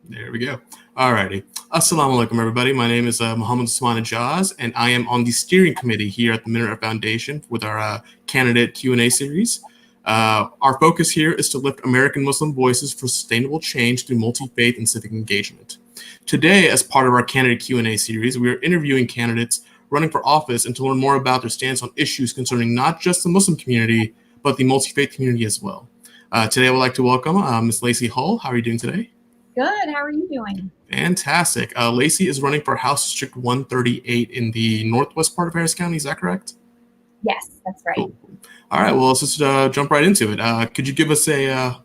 There we go. Alrighty. Assalamu alaikum, everybody. My name is Muhammad Usman Ajaz, and I am on the steering committee here at the Minaret Foundation with our candidate Q&A series. Our focus here is to lift American Muslim voices for sustainable change through multi-faith and civic engagement. Today, as part of our candidate Q&A series, we are interviewing candidates running for office and to learn more about their stance on issues concerning not just the Muslim community, but the multi-faith community as well. Today, I would like to welcome Ms. Lacey Hull. How are you doing today? Good. How are you doing? Fantastic. Lacey is running for House District 138 in the northwest part of Harris County. Is that correct? Yes, that's right. Cool. All right. Well, let's just jump right into it. Could you give us a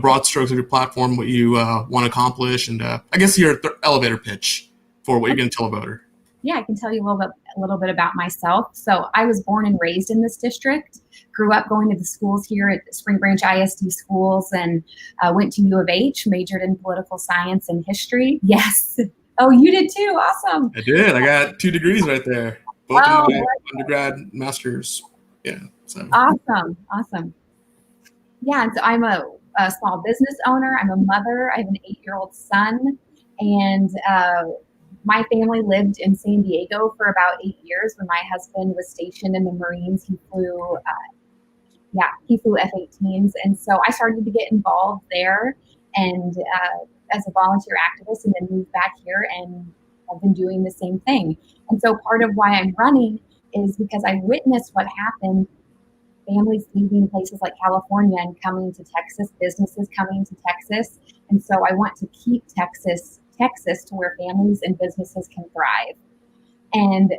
broad strokes of your platform, what you want to accomplish, and I guess your elevator pitch for what you're going to tell a voter? Yeah, I can tell you a little bit about myself. So I was born and raised in this district, grew up going to the schools here at Spring Branch ISD schools, and went to U of H, majored in political science and history. Yes. Oh, you did too. Awesome. I did. I got 2 degrees right there. Both in my undergrad, master's. Yeah. So. Awesome. Yeah, and so I'm a small business owner. I'm a mother. I have an 8-year-old son, and my family lived in San Diego for about 8 years when my husband was stationed in the Marines. He flew F-18s. And so I started to get involved there and as a volunteer activist, and then moved back here and I've been doing the same thing. And so part of why I'm running is because I witnessed what happened, families leaving places like California and coming to Texas, businesses coming to Texas. And so I want to keep Texas to where families and businesses can thrive. And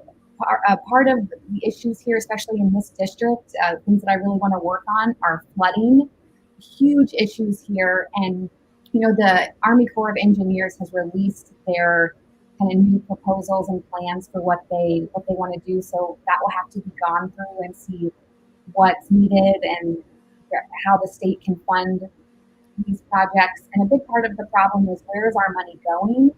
part of the issues here, especially in this district, things that I really want to work on are flooding, huge issues here. And, the Army Corps of Engineers has released their kind of new proposals and plans for what they want to do. So that will have to be gone through and see what's needed and how the state can fund these projects. And a big part of the problem is, where is our money going?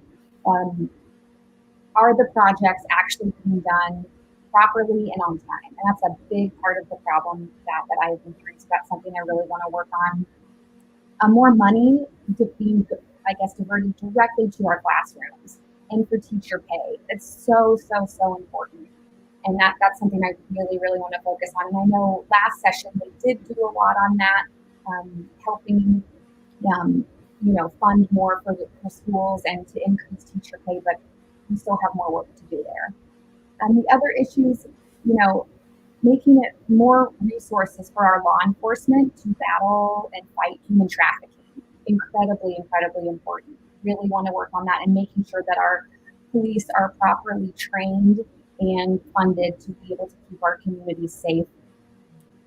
Are the projects actually being done properly and on time? And that's a big part of the problem that I've been hearing. So that's something I really want to work on. More money to be, diverted directly to our classrooms and for teacher pay. It's so important. And that's something I really, really want to focus on. And I know last session they did do a lot on that, helping fund more for schools and to increase teacher pay, but we still have more work to do there. And the other issues, making it more resources for our law enforcement to battle and fight human trafficking. Incredibly important. Really want to work on that and making sure that our police are properly trained and funded to be able to keep our communities safe.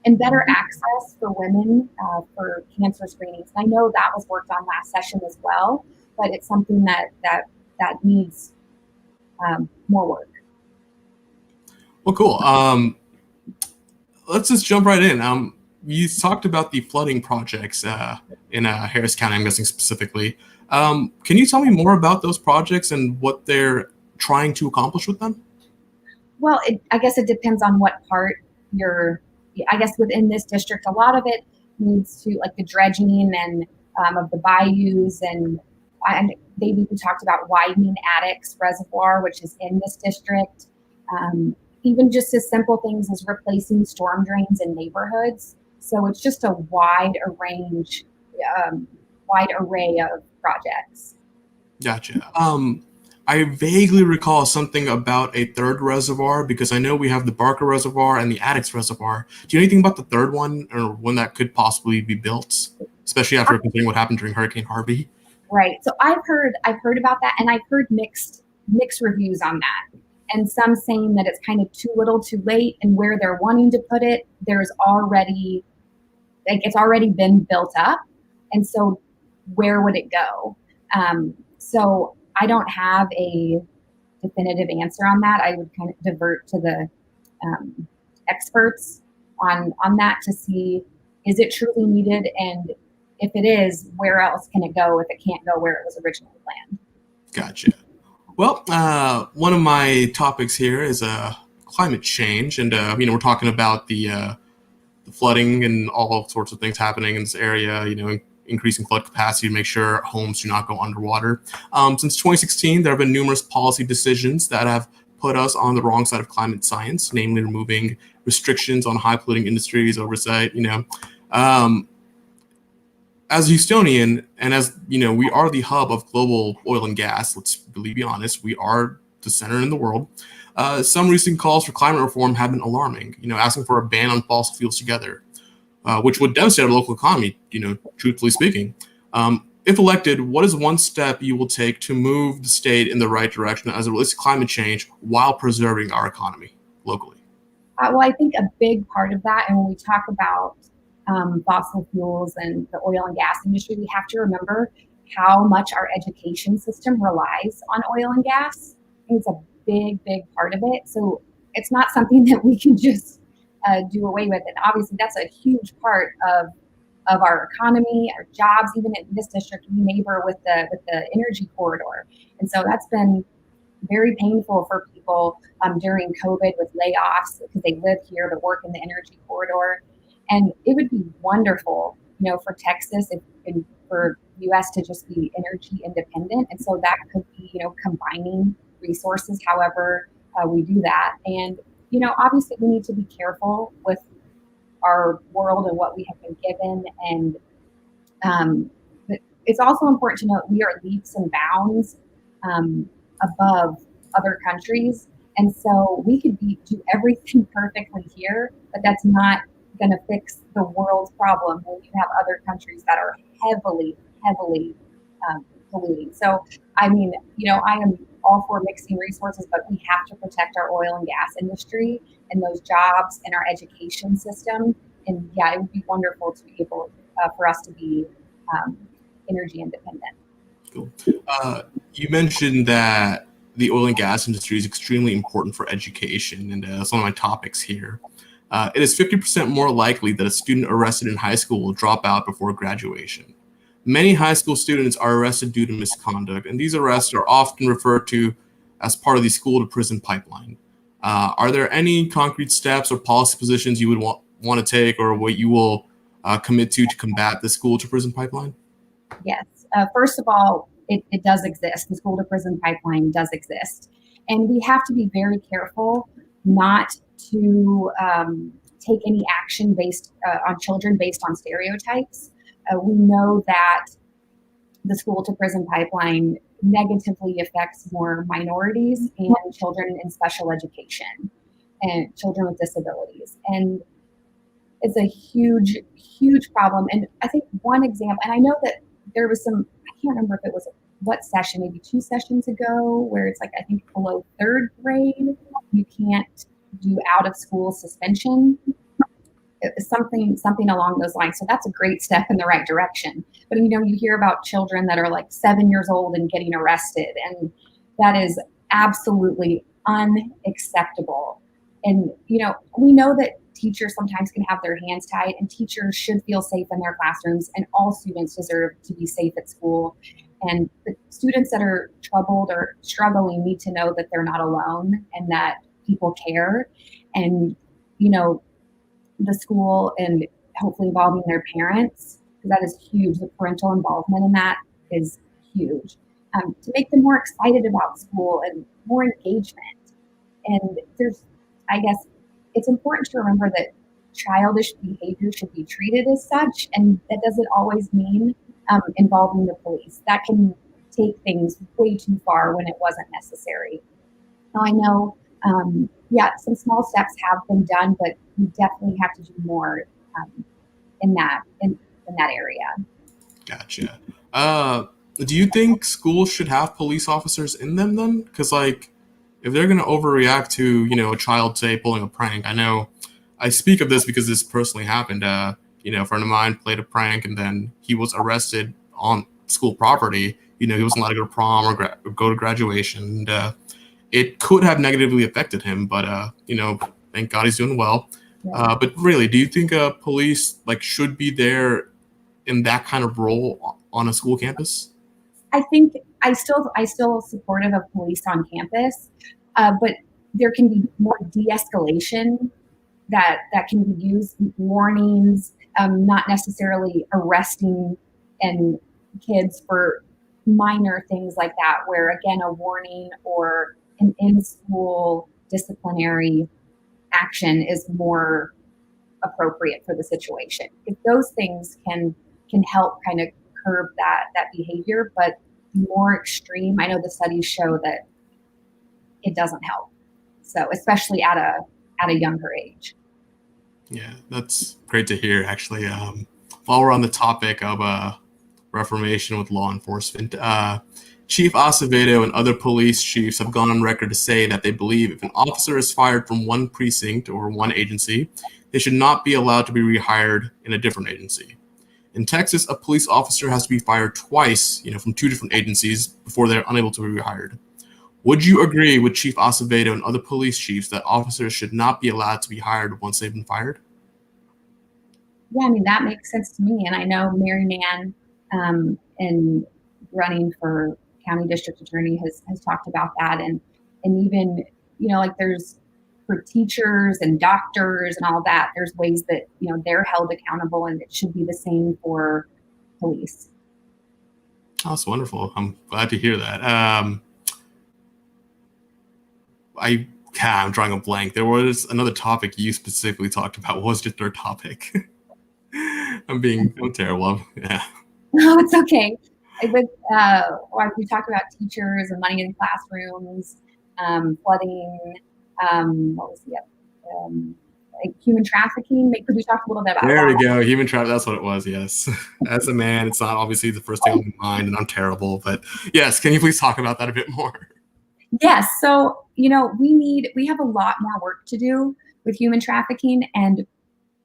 And better access for women for cancer screenings. I know that was worked on last session as well, but it's something that needs more work. Well, cool. Let's just jump right in. You talked about the flooding projects in Harris County, I'm guessing specifically. Can you tell me more about those projects and what they're trying to accomplish with them? Well, I guess it depends on what part within this district, a lot of it needs to, like the dredging and of the bayous, and we talked about widening Addicks Reservoir, which is in this district. Even just as simple things as replacing storm drains in neighborhoods. So it's just a wide array of projects. Gotcha. I vaguely recall something about a third reservoir because I know we have the Barker Reservoir and the Addicks Reservoir. Do you know anything about the third one or when that could possibly be built, especially after considering what happened during Hurricane Harvey? Right. So I've heard about that, and I've heard mixed reviews on that. And some saying that it's kind of too little too late, and where they're wanting to put it, it's already been built up. And so where would it go? So I don't have a definitive answer on that. I would kind of divert to the experts on that to see, is it truly needed? And if it is, where else can it go if it can't go where it was originally planned? Gotcha. Well, one of my topics here is climate change, and we're talking about the flooding and all sorts of things happening in this area. increasing flood capacity to make sure homes do not go underwater. Since 2016, there have been numerous policy decisions that have put us on the wrong side of climate science, namely removing restrictions on high polluting industries, oversight, as a Houstonian, and as we are the hub of global oil and gas. Let's really be honest, we are the center in the world. Some recent calls for climate reform have been alarming. Asking for a ban on fossil fuels together, which would devastate our local economy. Truthfully speaking, if elected, what is one step you will take to move the state in the right direction as it relates to climate change while preserving our economy locally? Well, I think a big part of that, and when we talk about fossil fuels and the oil and gas industry, we have to remember how much our education system relies on oil and gas. It's a big, big part of it. So it's not something that we can just do away with. And obviously, that's a huge part of our economy, our jobs. Even in this district, we neighbor with the energy corridor, and so that's been very painful for people during COVID with layoffs because they live here but work in the energy corridor. And it would be wonderful, for Texas and for U.S. to just be energy independent. And so that could be, combining resources, however we do that. And, obviously we need to be careful with our world and what we have been given. And but it's also important to note we are leaps and bounds above other countries. And so we could do everything perfectly here, but that's not going to fix the world's problem when you have other countries that are heavily polluting. So, I am all for mixing resources, but we have to protect our oil and gas industry and those jobs and our education system. And yeah, it would be wonderful to be able for us to be energy independent. Cool. You mentioned that the oil and gas industry is extremely important for education, and that's one of my topics here. It is 50% more likely that a student arrested in high school will drop out before graduation. Many high school students are arrested due to misconduct, and these arrests are often referred to as part of the school-to-prison pipeline. Are there any concrete steps or policy positions you would want to take, or what you will commit to combat the school-to-prison pipeline? Yes. First of all, it does exist. The school-to-prison pipeline does exist. And we have to be very careful not to take any action based on children based on stereotypes. We know that the school-to-prison pipeline negatively affects more minorities and children in special education and children with disabilities. And it's a huge, huge problem. And I think one example, and I know that there was I can't remember if it was what session, maybe 2 sessions ago, where it's like, I think below 3rd grade, you can't do out of school suspension. Something along those lines. So that's a great step in the right direction. But you hear about children that are like 7 years old and getting arrested, and that is absolutely unacceptable. And we know that teachers sometimes can have their hands tied, and teachers should feel safe in their classrooms, and all students deserve to be safe at school. And the students that are troubled or struggling need to know that they're not alone and that people care. And the school and hopefully involving their parents, because that is huge. The parental involvement in that is huge. To make them more excited about school and more engagement. And I guess it's important to remember that childish behavior should be treated as such, and that doesn't always mean involving the police. That can take things way too far when it wasn't necessary. Now I know, some small steps have been done, but we definitely have to do more in that area. Gotcha. Do you think schools should have police officers in them then? Because if they're going to overreact to a child, say, pulling a prank, I know I speak of this because this personally happened. A friend of mine played a prank, and then he was arrested on school property. He wasn't allowed to go to prom or go to graduation. And, it could have negatively affected him, but thank God he's doing well. Yeah. But really, do you think police should be there in that kind of role on a school campus? I think I still supportive of police on campus, but there can be more de-escalation that can be used, warnings, not necessarily arresting and kids for minor things like that, where again, a warning or an in-school disciplinary action is more appropriate for the situation. If those things can help kind of curb that behavior, but more extreme, I know the studies show that it doesn't help. So especially at a younger age. Yeah, that's great to hear. Actually, while we're on the topic of reformation with law enforcement, Chief Acevedo and other police chiefs have gone on record to say that they believe if an officer is fired from one precinct or one agency, they should not be allowed to be rehired in a different agency. In Texas, a police officer has to be fired twice, from two different agencies before they're unable to be rehired. Would you agree with Chief Acevedo and other police chiefs that officers should not be allowed to be hired once they've been fired? Yeah, I mean, that makes sense to me. And I know Mary Mann, in running for county district attorney, has talked about that. And even, like there's for teachers and doctors and all that, there's ways that, they're held accountable, and it should be the same for police. Oh, that's wonderful. I'm glad to hear that. I'm drawing a blank. There was another topic you specifically talked about. What was your third topic? I'm terrible. Yeah. No, it's okay. We talked about teachers and money in classrooms, flooding. What was the other? Like human trafficking. Could we talk a little bit about There that? we go. Human trafficking. That's what it was. Yes. As a man, it's not obviously the first thing on my mind, and I'm terrible. But yes, can you please talk about that a bit more? Yes. So, we have a lot more work to do with human trafficking, and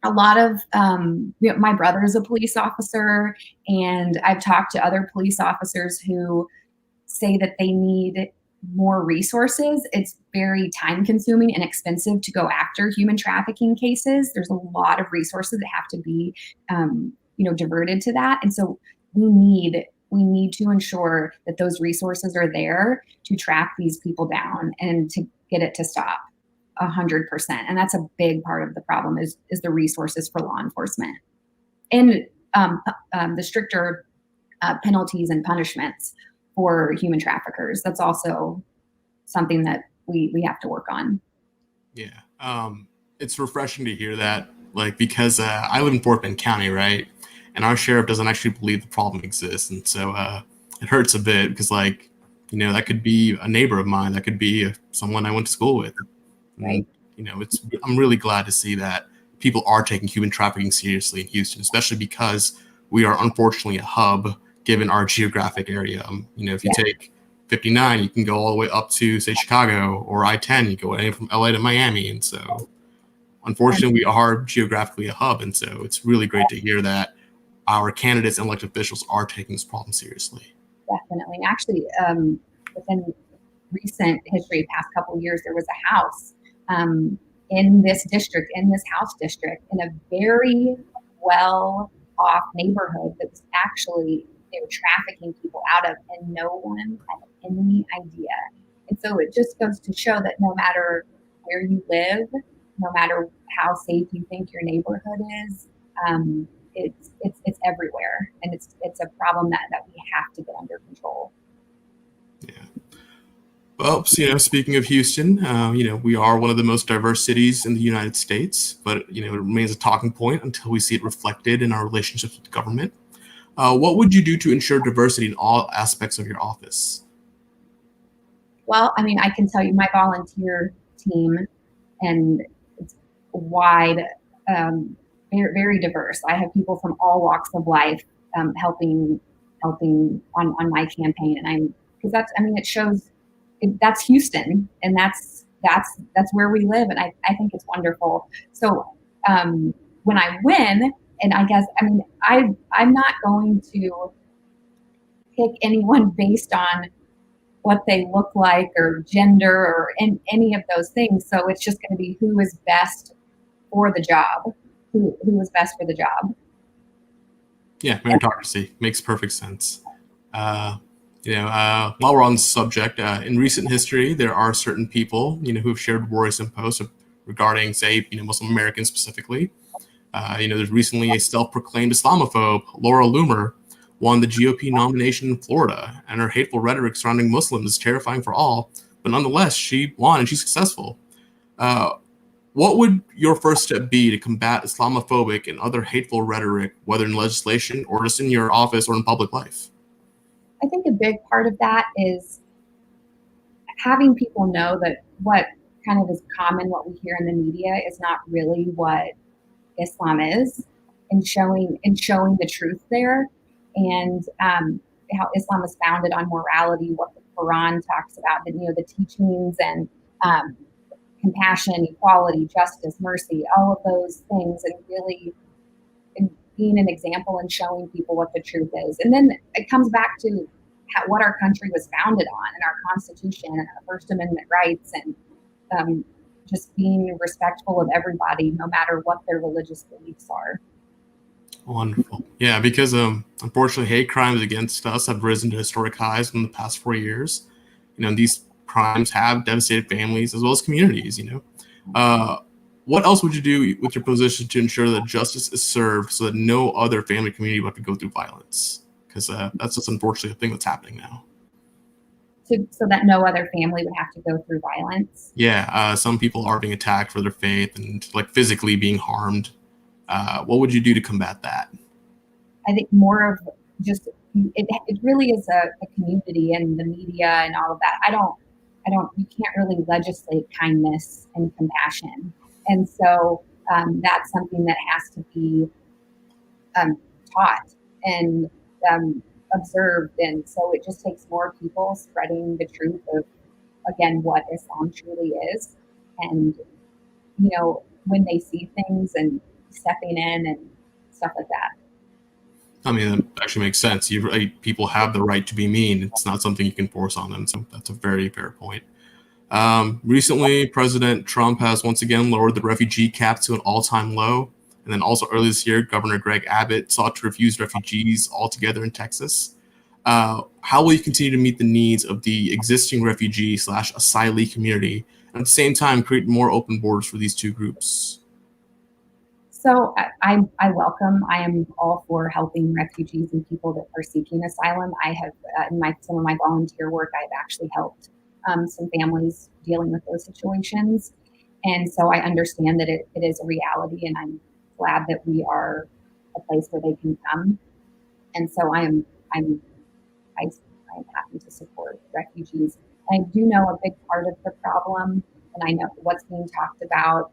a lot of, my brother is a police officer, and I've talked to other police officers who say that they need more resources. It's very time consuming and expensive to go after human trafficking cases. There's a lot of resources that have to be, diverted to that. And so we need to ensure that those resources are there to track these people down and to get it to stop 100%. And that's a big part of the problem is the resources for law enforcement and the stricter penalties and punishments for human traffickers. That's also something that we have to work on. Yeah. It's refreshing to hear that, because I live in Fort Bend County, right? And our sheriff doesn't actually believe the problem exists. And so it hurts a bit because, that could be a neighbor of mine. That could be someone I went to school with. Right. And, I'm really glad to see that people are taking human trafficking seriously in Houston, especially because we are unfortunately a hub given our geographic area. If you take 59, you can go all the way up to, say, Chicago, or I-10, you go anywhere from LA to Miami. And so, unfortunately, we are geographically a hub. And so it's really great to hear that our candidates and elected officials are taking this problem seriously. Definitely. Actually, within recent history, past couple of years, there was a house in this House district, in a very well-off neighborhood that was actually, they were trafficking people out of, and no one had any idea. And so it just goes to show that no matter where you live, no matter how safe you think your neighborhood is, it's everywhere, and it's a problem that we have to get under control. Yeah. Well, speaking of Houston, we are one of the most diverse cities in the United States, but it remains a talking point until we see it reflected in our relationships with the government. What would you do to ensure diversity in all aspects of your office? Well, I mean, I can tell you my volunteer team, and it's wide, very, very diverse. I have people from all walks of life helping on my campaign, and it shows that's Houston, and that's where we live, and I think it's wonderful. So when I win, and I'm not going to pick anyone based on what they look like or gender or any of those things. So it's just going to be who is best for the job, who is best for the job. Yeah, meritocracy makes perfect sense. While we're on the subject, in recent history, there are certain people, who have shared worrisome posts regarding, say, Muslim Americans specifically. There's recently a self-proclaimed Islamophobe, Laura Loomer, won the GOP nomination in Florida, and her hateful rhetoric surrounding Muslims is terrifying for all. But nonetheless, she won and she's successful. What would your first step be to combat Islamophobic and other hateful rhetoric, whether in legislation or just in your office or in public life? I think a big part of that is having people know that what kind of is common, what we hear in the media, is not really what Islam is, and showing the truth there, and how Islam is founded on morality, what the Quran talks about, the teachings and compassion, equality, justice, mercy, all of those things, and really being an example and showing people what the truth is. And then it comes back to what our country was founded on, and our Constitution and our First Amendment rights, and just being respectful of everybody, no matter what their religious beliefs are. Wonderful. Yeah, because unfortunately, hate crimes against us have risen to historic highs in the past 4 years. These crimes have devastated families as well as communities. What else would you do with your position to ensure that justice is served so that no other family community will have to go through violence? Because that's just unfortunately a thing that's happening now. So that no other family would have to go through violence? Yeah, some people are being attacked for their faith and physically being harmed. What would you do to combat that? I think more of just it really is a community, and the media and all of that. You can't really legislate kindness and compassion. And so that's something that has to be taught and observed. And so it just takes more people spreading the truth of, again, what Islam truly is. And, when they see things and stepping in and stuff like that. I mean, that actually makes sense. People have the right to be mean. It's not something you can force on them. So that's a very fair point. Recently, President Trump has once again lowered the refugee cap to an all-time low. And then also earlier this year, Governor Greg Abbott sought to refuse refugees altogether in Texas. How will you continue to meet the needs of the existing refugee/asylee community, and at the same time create more open borders for these two groups? So I am all for helping refugees and people that are seeking asylum. I have, in some of my volunteer work, I've actually helped some families dealing with those situations. And so I understand that it is a reality, and I'm glad that we are a place where they can come. And so I'm happy to support refugees. I do know a big part of the problem, and I know what's being talked about,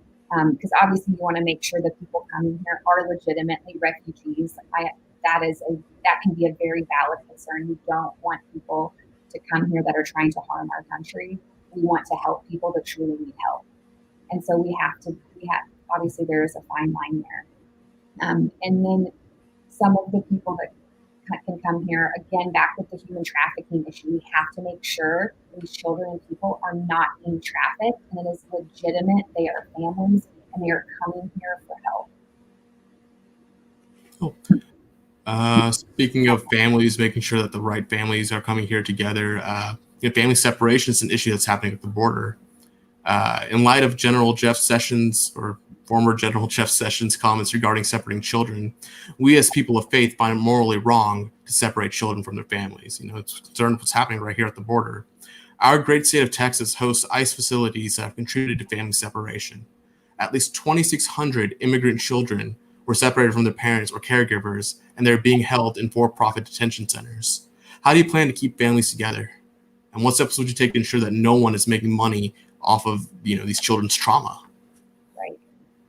because obviously you want to make sure that people coming here are legitimately refugees. That can be a very valid concern. We don't want people to come here that are trying to harm our country. We want to help people that truly need help. And so obviously there is a fine line there. And then some of the people that can come here, again, back with the human trafficking issue, we have to make sure these children and people are not being trafficked, and it is legitimate. They are families, and they are coming here for help. Speaking of families, making sure that the right families are coming here together, family separation is an issue that's happening at the border. In light of General Jeff Sessions, or former General Jeff Sessions' comments regarding separating children, we as people of faith find it morally wrong to separate children from their families. It's concerned what's happening right here at the border. Our great state of Texas hosts ICE facilities that have contributed to family separation. At least 2,600 immigrant children were separated from their parents or caregivers, and they're being held in for-profit detention centers. How do you plan to keep families together? And what steps would you take to ensure that no one is making money off of these children's trauma? Right.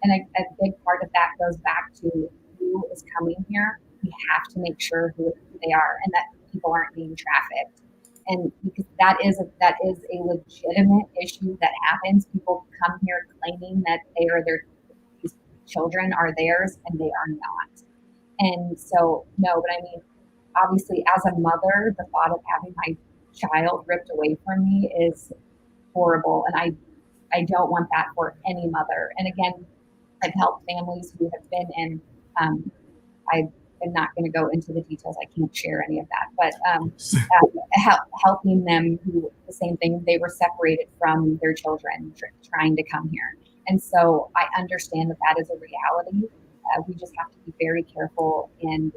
And a big part of that goes back to who is coming here. We have to make sure who they are, and that people aren't being trafficked. And because that is a legitimate issue that happens. People come here claiming that these children are theirs, and they are not. And so, no, but I mean, obviously as a mother, the thought of having my child ripped away from me is horrible. And I don't want that for any mother. And again, I've helped families who have been in, I'm not going to go into the details. I can't share any of that, but helping them who, the same thing, they were separated from their children trying to come here. And so I understand that is a reality. We just have to be very careful and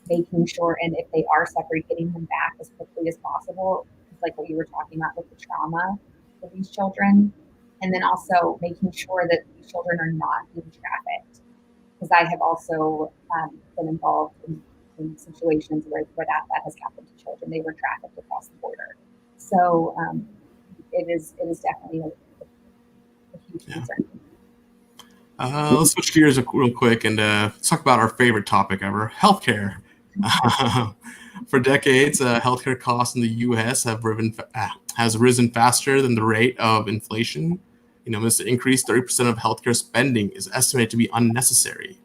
making sure, and if they are separate, getting them back as quickly as possible, like what you were talking about with the trauma for these children. And then also making sure that these children are not being trafficked. Because I have also been involved in situations where that has happened to children. They were trafficked across the border. So it is definitely a huge concern. Let's switch gears real quick and let's talk about our favorite topic ever, healthcare. For decades, healthcare costs in the U.S. has risen faster than the rate of inflation. This increase, 30% of healthcare spending is estimated to be unnecessary.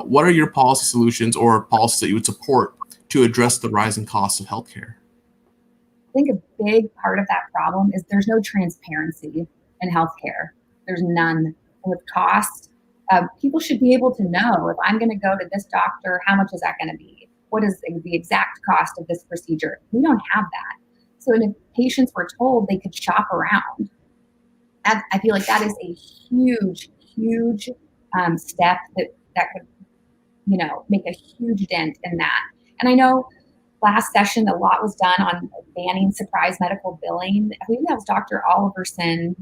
What are your policy solutions or policies that you would support to address the rising costs of healthcare? I think a big part of that problem is there's no transparency in healthcare. There's none. With cost, people should be able to know, if I'm going to go to this doctor, how much is that going to be? What is the exact cost of this procedure? We don't have that. So if patients were told they could shop around, I feel like that is a huge step that could, make a huge dent in that. And I know last session, a lot was done on banning surprise medical billing. I believe that was Dr. Oliverson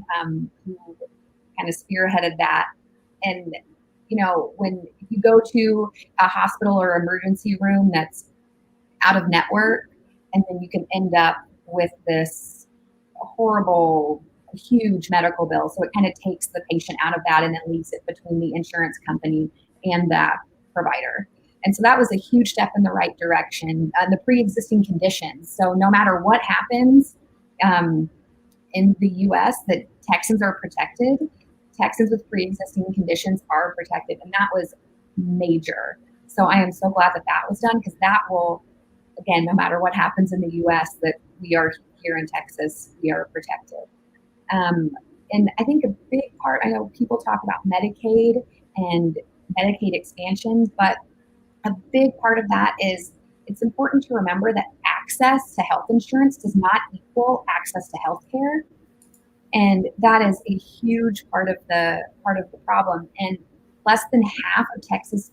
who kind of spearheaded that. And, when you go to a hospital or emergency room that's out of network, and then you can end up with this horrible, huge medical bill. So it kind of takes the patient out of that and it leaves it between the insurance company and the provider. And so that was a huge step in the right direction. The pre-existing conditions. So no matter what happens in the U.S., that Texans are protected. Texans with pre-existing conditions are protected, and that was major. So I am so glad that was done, because that will, again, no matter what happens in the U.S., that we are here in Texas, we are protected. And I think a big part, I know people talk about Medicaid and Medicaid expansions, but a big part of that is it's important to remember that access to health insurance does not equal access to health care. And that is a huge part of the problem. And less than half of Texas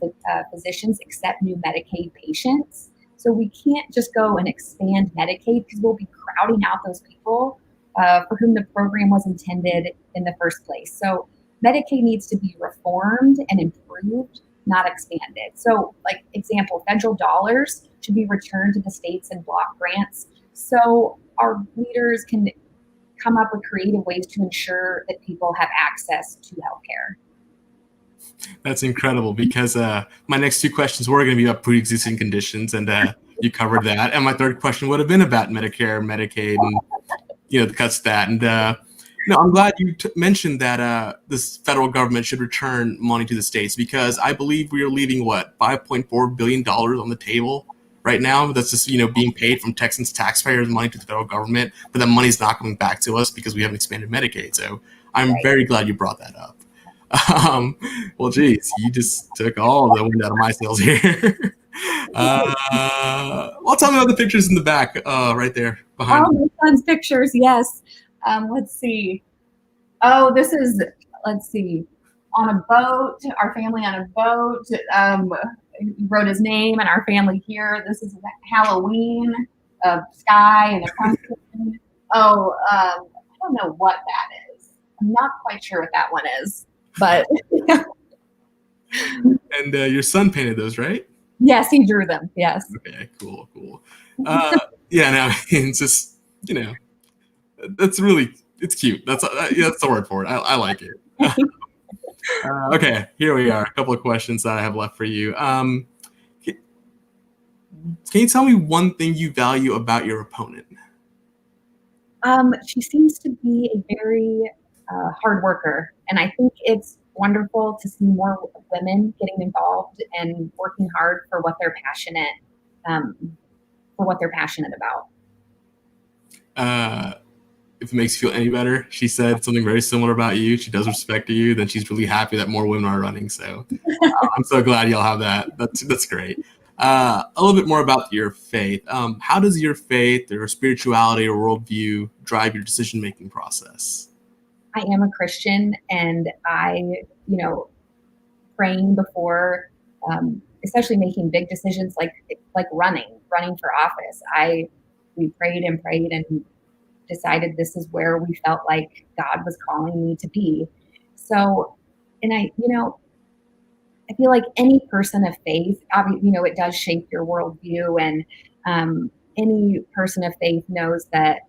physicians accept new Medicaid patients. So we can't just go and expand Medicaid, because we'll be crowding out those people for whom the program was intended in the first place. So Medicaid needs to be reformed and improved, not expanded. So, like example, federal dollars should be returned to the states in block grants, so our leaders can come up with creative ways to ensure that people have access to healthcare. That's incredible, because my next two questions were going to be about pre-existing conditions, and you covered that. And my third question would have been about Medicare, Medicaid, and the cuts to that. And I'm glad you mentioned that this federal government should return money to the states, because I believe we are leaving $5.4 billion on the table right now. That's just being paid from Texans taxpayers' money to the federal government, but that money's not coming back to us because we haven't expanded Medicaid. So I'm very glad you brought that up. Well, geez, you just took all the wind out of my sails here. Well, tell me about the pictures in the back, right there behind. Oh, my son's pictures, yes. Let's see. Oh, this is, let's see, on a boat, our family on a boat. He wrote his name and our family here. This is Halloween, sky and a pumpkin. Oh, I don't know what that is. I'm not quite sure what that one is, but. And your son painted those, right? Yes, he drew them. Yes. Okay, cool. Yeah, no, it's just, that's really, it's cute. That's the word for it. I like it. Okay, here we are. A couple of questions that I have left for you. Can you tell me one thing you value about your opponent? She seems to be a very hard worker, and I think it's wonderful to see more women getting involved and working hard for what they're passionate about. If it makes you feel any better, she said something very similar about you. She does respect you. Then she's really happy that more women are running. So I'm so glad y'all have that. That's great. A little bit more about your faith. How does your faith or spirituality or worldview drive your decision-making process? I am a Christian, and I, praying before especially making big decisions like running for office. We prayed and prayed and decided this is where we felt like God was calling me to be. So, and I feel like any person of faith, obviously, it does shape your worldview, and any person of faith knows that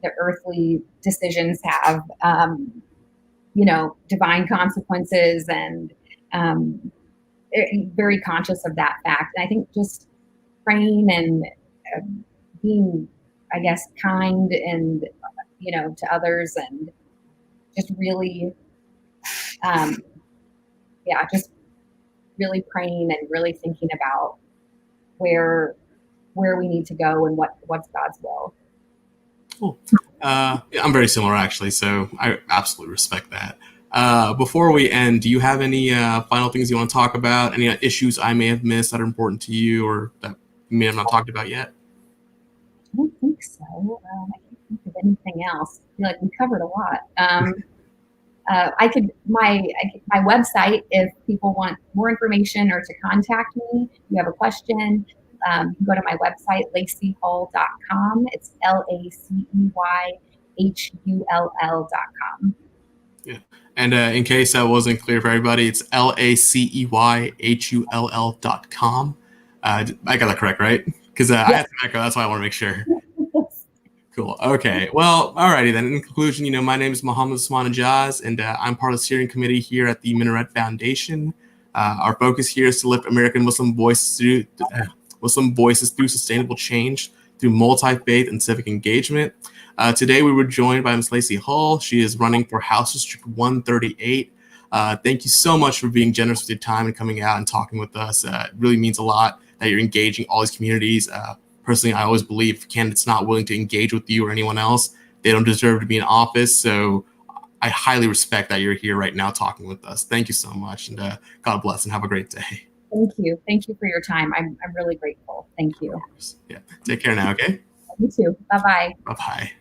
the earthly decisions have, divine consequences, and very conscious of that fact. And I think just praying and uh, being, I guess, kind and, to others, and just really, just really praying and really thinking about where we need to go and what's God's will. Cool. Yeah, I'm very similar, actually, so I absolutely respect that. Before we end, do you have any final things you want to talk about? Any issues I may have missed that are important to you or that you may have not talked about yet? I don't think so. I can't think of anything else. I feel like we covered a lot. My website, if people want more information or to contact me, if you have a question, you can go to my website, laceyhull.com. It's LACEYHULL.com. Yeah. And in case that wasn't clear for everybody, it's LACEYHULL.com. I got that correct, right? Because I had to echo, that's why I want to make sure. Cool. Okay. Well, alrighty then. In conclusion, my name is Muhammad Usman Ajaz, and I'm part of the steering committee here at the Minaret Foundation. Our focus here is to lift American Muslim voices through sustainable change through multi-faith and civic engagement. Today, we were joined by Ms. Lacey Hull. She is running for House District 138. Thank you so much for being generous with your time and coming out and talking with us. It really means a lot that you're engaging all these communities. Personally, I always believe if candidates not willing to engage with you or anyone else, they don't deserve to be in office. So I highly respect that you're here right now talking with us. Thank you so much, and God bless, and have a great day. Thank you. Thank you for your time. I'm really grateful. Thank you. Yeah. Take care now, okay? You too. Bye-bye. Bye-bye.